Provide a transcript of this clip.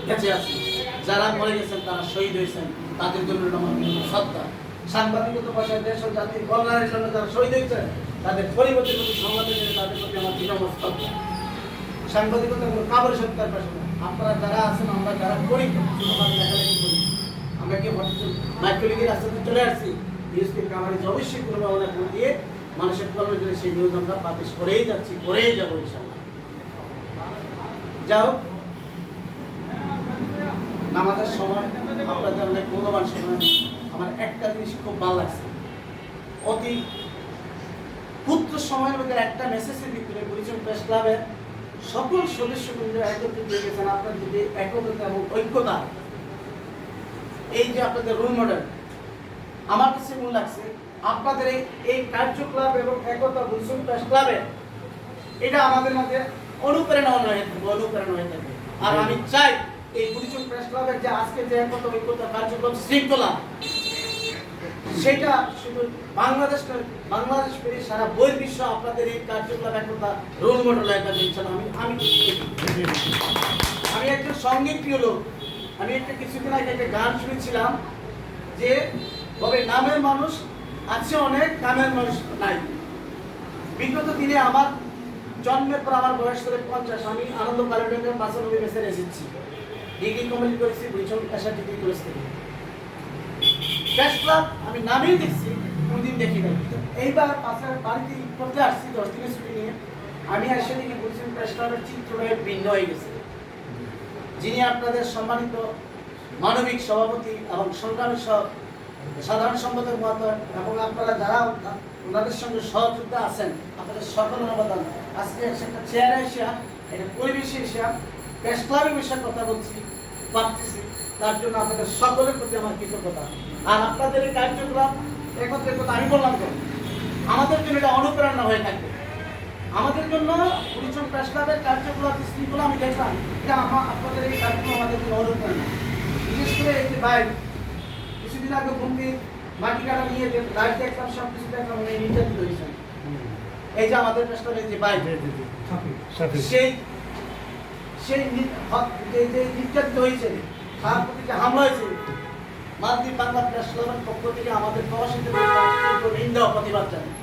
বেঁচে আছি, যারা মরে গেছেন তারা শহীদ হয়েছেন, তাদের জন্য আমার শ্রদ্ধা। সাংবাদিকতা ভাষায় দেশ ও জাতির কল্যাণের জন্য যারা শহীদ হয়েছেন তাদের পরিবর্তের প্রতি সংবাদের জন্য তাদের প্রতি আমার বিনম্র শ্রদ্ধা। সাংবাদিকতা কোনো কাবর সত্যার পাশে না। আপনারা যারা আছেন, আমরা যারা করি লেখালেখি করি, আমরা কি মাইক্রোলিগের রাস্তাতে চলে আসছি, নিউজকে কাভারেজ অবশ্যই কোনো ভাবনা করে দিয়ে মানুষের কল্যাণের জন্য সেই নিউজ আমরা পাবলিশ করেই যাচ্ছি, করেই যাবো ইনশাআল্লাহ। যাও নামাজের সময় আপনাদের অনেক মূল্যবান সময়, আমার একটা জিনিস খুব ভালো লাগছে, অতি ক্ষুদ্র সময়ের মধ্যে একটা মেসেজের ভিতরে পরিচয় প্রেস ক্লাবের সকল সদস্যবৃন্দ একত্রিত হয়ে গেছেন। আপনার যদি একত্রতা এবং ঐক্যতা, এই যে আপনাদের রোল মডেল, আমার কাছে মনে লাগছে আপনাদের এই কার্যকলাপ এবং একতা পরিচয় প্রেস ক্লাবের এটা আমাদের মধ্যে অনুপ্রেরণা হয়ে থাকবে। আর আমি চাই এই পরিচয় প্রেস ক্লাবের যে আজকে যে একতা ঐক্যতা কার্যক্রম শৃঙ্খলা, সেটা শুধু বাংলাদেশ পেরে সারা বহির্বিশ্ব আপনাদের এই কার্যকলাপ একতা রোল মডেল হয়ে থাকবে ইনশাআল্লাহ। আমি একজন সঙ্গীত প্রিয় লোক। আমি কিছুদিন আগে একটা গান শুনেছিলাম যে তবে নামের মানুষ আছে অনেক, কামের মানুষ নাই। বিগত দিনে আমার জন্মের পর আমার বয়স করে 50, আমি আনন্দ কালেক্টরের 95 বছরে এসেছি, ডিগ্রি কমপ্লিট করেছি বরিশাল পেশা ডিগ্রি কলেজ থেকে। প্রেস ক্লাব আমি নামেই দেখছি, কোনদিন দেখি নাই। এইবার পাশের বাড়িতে করতে আসছি 10 দিনের ছুটি নিয়ে, আমি এসে দেখি বরিশাল প্রেস ক্লাবের চিত্রটা ভিন্ন হয়ে গেছে। যিনি আপনাদের সম্মানিত মানবিক সভাপতি এবং সংগ্রামী সাধারণ সম্পাদক মহোদয় এবং আপনারা যারা ওনাদের সঙ্গে সহযোগিতা আছেন, আপনাদের সকলের অবদান। আজকে একটা চেয়ারে এসে, এটা পরিবেশে এসে প্রেস ক্লাবের বিষয়ে কথা বলছি, ভাবতেছি, তার জন্য আপনাদের সকলের প্রতি আমার কৃতজ্ঞতা। আর আপনাদের এই কার্যক্রম একত্রে কথা আমি বললাম তো, আমাদের জন্য এটা অনুপ্রেরণা হয়ে থাকবে। আমাদের জন্য পরিচয় প্রেস ক্লাবের কার্যক্রম শৃঙ্খলা আমি দেখলাম, এটা আপনাদের এই কার্যক্রম আমাদের জন্য অনুপ্রেরণা। বিশেষ করে এই যে ভাই কিছুদিন আগে ভূমি মাটি কাটা নিয়ে লাইট দেখলাম, সব কিছু দেখলাম, উনি নির্যাতিত হয়েছেন। এই যে আমাদের প্রেস ক্লাবের যে ভাই সেই নির্যাতিত হয়েছে, তার প্রতি যে হামলা হয়েছে, মালদ্বীপ বাংলা প্রেস ক্লাবের পক্ষ থেকে আমাদের প্রবাসীদের নিন্দা ও প্রতিবাদ জানাই।